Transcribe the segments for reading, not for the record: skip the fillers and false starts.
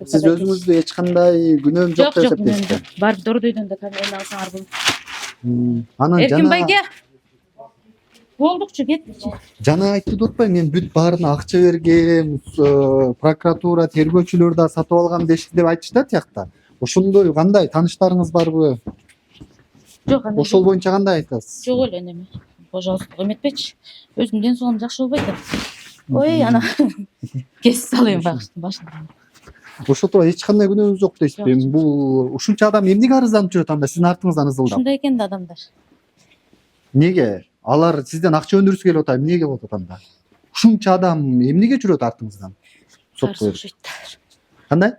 деп Siz özünüzde eç kanday günüm yok Жок, деп жок, мен эсептейсизби? барып дордойдон да камера алсаңар болот. Анан Эркинбай жана ке. Болдукчу, кетчи. жана айтты деп атпайбы, мен бүт баарына акча бергем, прокуратура, тергөөчүлөр да сатып алган деп айтышты тиякта. Ошондой кандай тааныштарыңыз барбы? Жок, андай. Ошол боюнча кандай айтасыз? Жок эле неме. Пожалуйста, эметпечи. Өзүмдүн ден соолугум жакшы болбойт да. Ой, ана кесип салайын башында. Ошол тууралуу эч кандай күнөөңүз жок дейсизби? Жок. Бул ушунча адам эмнеге арызданып жүрөт анда сиздин артыңыздан ызылдап? Ушундай экен да адамдар. Эмнеге? Алар сизден акча өндүргүсү келип атат, эмнеге болуп атат анда? Ушунча адам эмнеге жүрөт артыңыздан? Карыз Сотко. окшойт да. Кандай?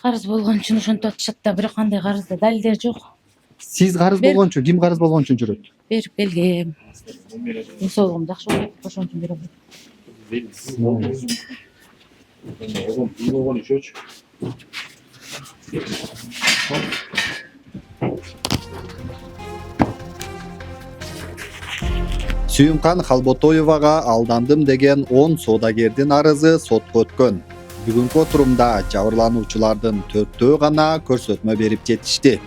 Карыз болгон үчүн ошентип атышат да, бирок кандай карызда далилдер жок. Сиз карыз Бер. болгончу, ким карыз болгон үчүн жүрөт? Берип келгем. Ден соолугум жакшы болбойт, ошон үчүн берем. 이거는 쇼츠. Сүйүмкан Халботоевага алдандым деген 10 соодагердин арызы сотко өткөн. Бүгүнкү отурумда жабырлануучулардын 4-төө гана көрсөтмө берип жетишти.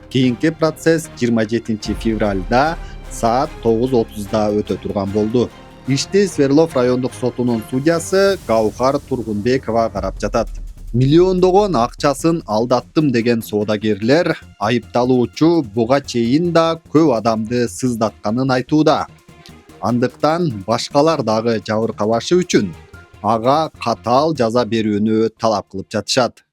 Кийинки процесс 27 февралда саат 9:30да өтө турган болду. Ишти Свердлов райондук сотунун судьясы Гаухар Тургунбекова карап жатат. Миллиондогон акчасын алдаттым деген соодагерлер айыпталуучу буга чейин да көп адамды сыздатканын айтууда. Андыктан башкалар дагы жабыркабашы үчүн ага катаал жаза берүүнү талап кылып жатышат.